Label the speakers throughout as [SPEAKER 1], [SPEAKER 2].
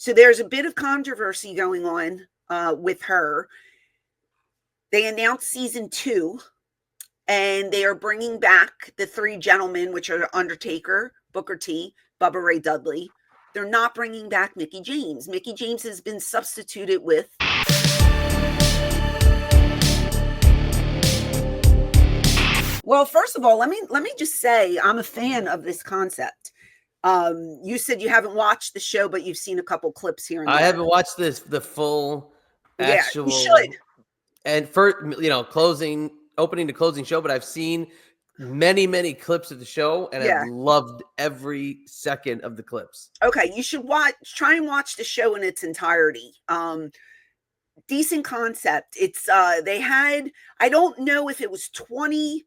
[SPEAKER 1] So there's a bit of controversy going on with her. They announced season 2, and they are bringing back the 3 gentlemen, which are Undertaker, Booker T, Bubba Ray Dudley. They're not bringing back Mickie James. Mickie James has been substituted with Well, first of all, let me just say I'm a fan of this concept. You said you haven't watched the show, but you've seen a couple clips here and there.
[SPEAKER 2] I haven't watched the full actual
[SPEAKER 1] you should.
[SPEAKER 2] And for opening to closing show, but I've seen many clips of the show, and I've loved every second of the clips.
[SPEAKER 1] Okay, you should try and watch the show in its entirety. Decent concept. It's they had, I don't know if it was 20,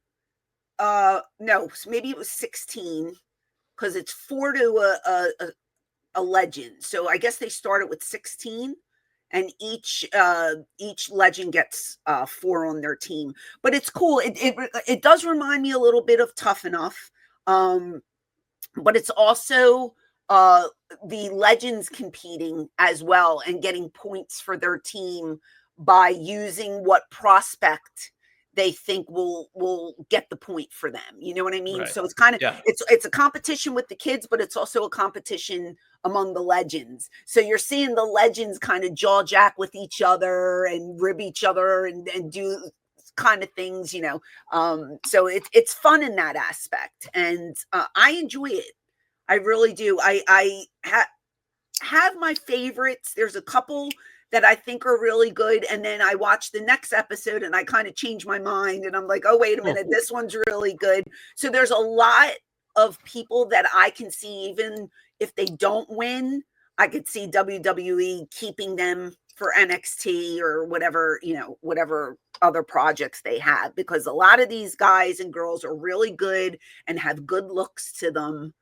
[SPEAKER 1] no, maybe it was 16, because it's 4 to a legend. So I guess they started with 16. And each legend gets 4 on their team, but it's cool. It does remind me a little bit of Tough Enough, but it's also the legends competing as well and getting points for their team by using what prospect they think will get the point for them. You know what I mean? Right. So it's kind of it's a competition with the kids, but it's also a competition among the legends. So you're seeing the legends kind of jaw jack with each other and rib each other and do kind of things, you know. So it's fun in that aspect, and I enjoy it. I really do. I have my favorites. There's a couple that I think are really good. And then I watched the next episode and I kind of changed my mind. And I'm like, oh, wait a minute, this one's really good. So there's a lot of people that I can see, even if they don't win, I could see WWE keeping them for NXT or whatever, you know, whatever other projects they have, because a lot of these guys and girls are really good and have good looks to them.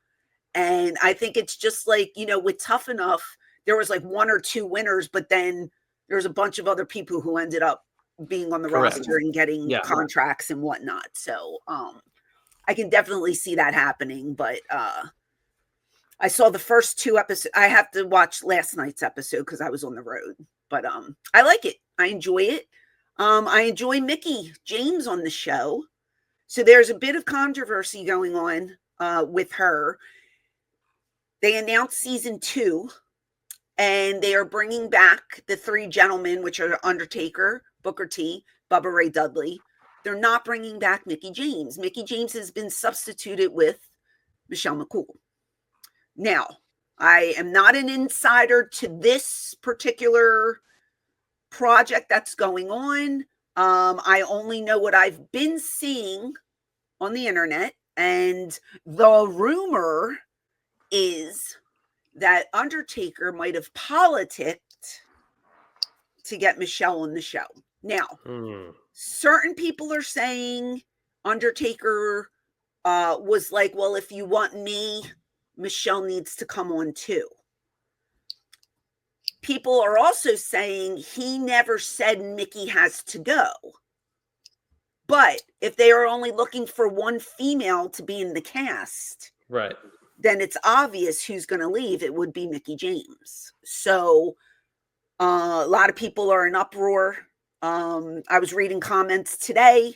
[SPEAKER 1] And I think it's just like, you know, with Tough Enough, there was like 1 or 2 winners, but then there's a bunch of other people who ended up being on the roster and getting contracts and whatnot. So I can definitely see that happening. But I saw the first 2 episodes. I have to watch last night's episode because I was on the road. But I like it. I enjoy it. I enjoy Mickie James on the show. So there's a bit of controversy going on with her. They announced season 2. And they are bringing back the 3 gentlemen, which are Undertaker, Booker T, Bubba Ray Dudley. They're not bringing back Mickie James. Mickie James has been substituted with Michelle McCool. Now, I am not an insider to this particular project that's going on. I only know what I've been seeing on the internet. And the rumor is that Undertaker might have politicked to get Michelle on the show. Now, certain people are saying Undertaker was like, well, if you want me, Michelle needs to come on too. People are also saying he never said Mickie has to go. But if they are only looking for one female to be in the cast,
[SPEAKER 2] right,
[SPEAKER 1] then it's obvious who's going to leave. It would be Mickie James. So a lot of people are in uproar. I was reading comments today,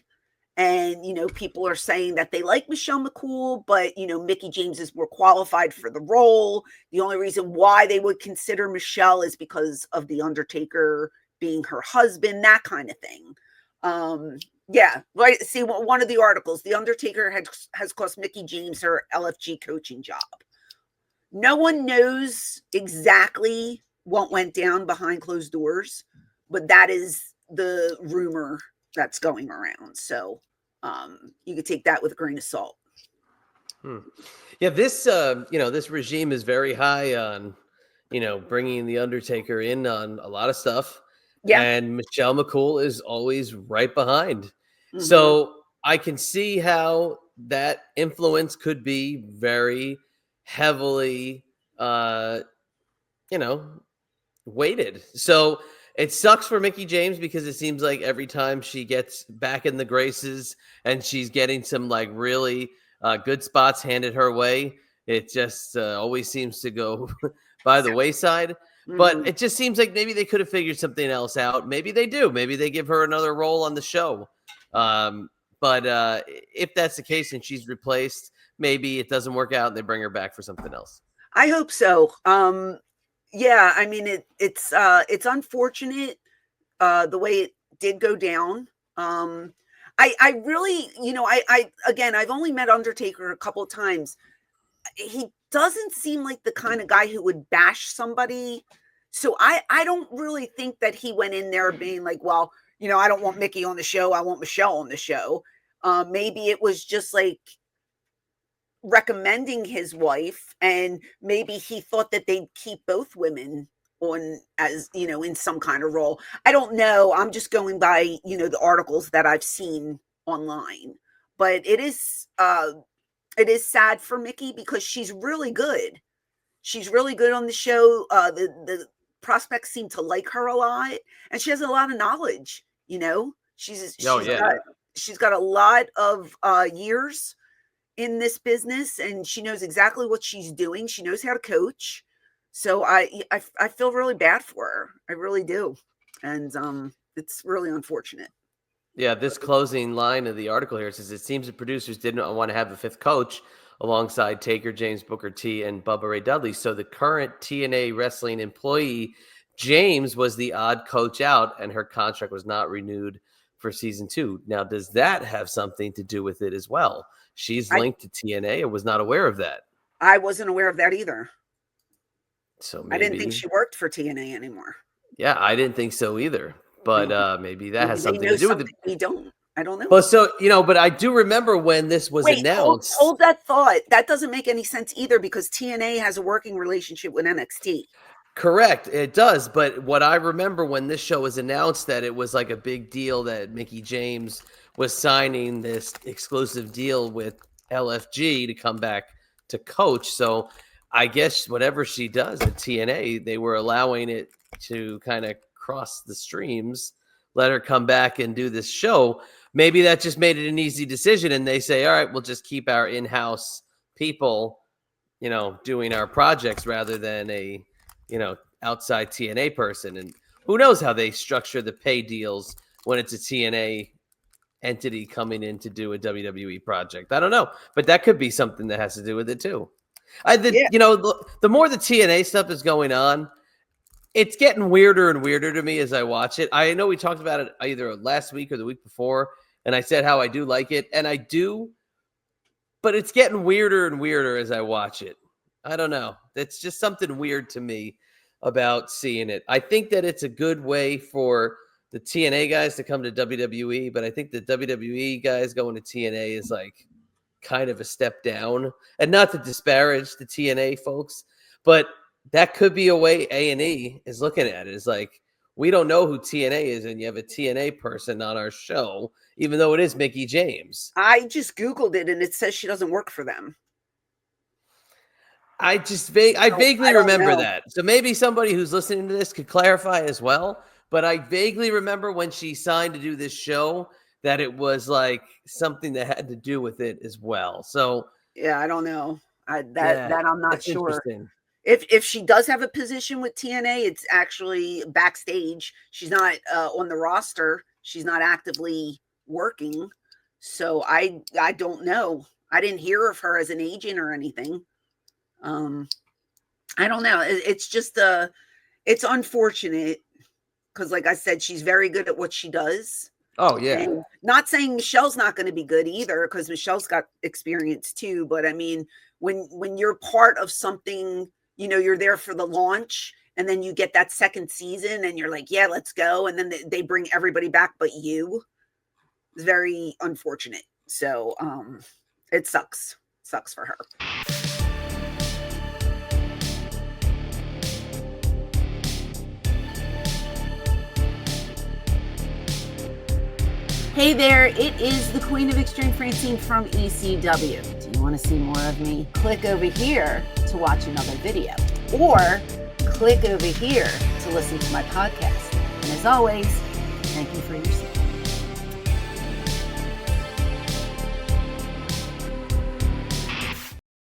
[SPEAKER 1] and, you know, people are saying that they like Michelle McCool, but, you know, Mickie James is more qualified for the role. The only reason why they would consider Michelle is because of the Undertaker being her husband, that kind of thing. Yeah, right. See, one of the articles, the Undertaker has cost Mickie James her LFG coaching job. No one knows exactly what went down behind closed doors, but that is the rumor that's going around. So you could take that with a grain of salt.
[SPEAKER 2] Yeah, this this regime is very high on, bringing the Undertaker in on a lot of stuff. Yeah. And Michelle McCool is always right behind. Mm-hmm. So I can see how that influence could be very heavily, weighted. So it sucks for Mickie James because it seems like every time she gets back in the graces and she's getting some like really good spots handed her way, it just always seems to go by the wayside. But it just seems like maybe they could have figured something else out. Maybe they do. Maybe they give her another role on the show. But if that's the case and she's replaced, maybe it doesn't work out and they bring her back for something else.
[SPEAKER 1] I hope so. Yeah, I mean, it's unfortunate the way it did go down. I really, again, I've only met Undertaker a couple of times. He doesn't seem like the kind of guy who would bash somebody. So I don't really think that he went in there being like, well, I don't want Mickie on the show. I want Michelle on the show. Maybe it was just like recommending his wife, and maybe he thought that they'd keep both women on as, in some kind of role. I don't know. I'm just going by, the articles that I've seen online. But it is sad for Mickie because she's really good. She's really good on the show. The prospects seem to like her a lot, and she has a lot of knowledge. She's got a lot of years in this business, and she knows exactly what she's doing. She knows how to coach. So I feel really bad for her. I really do. And it's really unfortunate.
[SPEAKER 2] Yeah, this closing line of the article here says, it seems the producers didn't want to have a fifth coach alongside Taker, James, Booker T, and Bubba Ray Dudley. So the current TNA wrestling employee, James, was the odd coach out, and her contract was not renewed for season 2. Now, does that have something to do with it as well? She's linked to TNA. I was not aware of that.
[SPEAKER 1] I wasn't aware of that either.
[SPEAKER 2] So maybe,
[SPEAKER 1] I didn't think she worked for TNA anymore.
[SPEAKER 2] Yeah, I didn't think so either. But maybe that has something to do with it.
[SPEAKER 1] We don't. I don't know.
[SPEAKER 2] But so, but I do remember when this was announced.
[SPEAKER 1] Hold that thought. That doesn't make any sense either, because TNA has a working relationship with NXT.
[SPEAKER 2] Correct. It does. But what I remember when this show was announced, that it was like a big deal that Mickie James was signing this exclusive deal with LFG to come back to coach. So I guess whatever she does at TNA, they were allowing it to kind of cross the streams, let her come back and do this show. Maybe that just made it an easy decision, and they say, all right, we'll just keep our in-house people, doing our projects rather than a, outside TNA person. And who knows how they structure the pay deals when it's a TNA entity coming in to do a WWE project. I don't know, but that could be something that has to do with it too. The more the TNA stuff is going on, it's getting weirder and weirder to me as I watch it. I know we talked about it either last week or the week before, and I said how I do like it, and I do, but it's getting weirder and weirder as I watch it. I don't know. It's just something weird to me about seeing it. I think that it's a good way for the TNA guys to come to WWE, but I think the WWE guys going to TNA is like kind of a step down. And not to disparage the TNA folks, but that could be a way A&E is looking at it. It's like, we don't know who TNA is, and you have a TNA person on our show, even though it is Mickie James.
[SPEAKER 1] I just Googled it, and it says she doesn't work for them.
[SPEAKER 2] I vaguely remember that. So maybe somebody who's listening to this could clarify as well. But I vaguely remember when she signed to do this show that it was like something that had to do with it as well. So
[SPEAKER 1] yeah, I don't know. That I'm not sure. If she does have a position with TNA, it's actually backstage. She's not on the roster. She's not actively working. So I don't know. I didn't hear of her as an agent or anything. I don't know. It's just it's unfortunate because, like I said, she's very good at what she does.
[SPEAKER 2] Oh yeah.
[SPEAKER 1] And not saying Michelle's not going to be good either, because Michelle's got experience too. But I mean, when you're part of something, you're there for the launch, and then you get that second season, and you're like, yeah, let's go, and then they bring everybody back but you. It's very unfortunate. So it sucks for her. Hey there, it is the Queen of Extreme, Francine from ECW. Do you want to see more of me? Click over here to watch another video, or click over here to listen to my podcast. And as always, thank you for your support.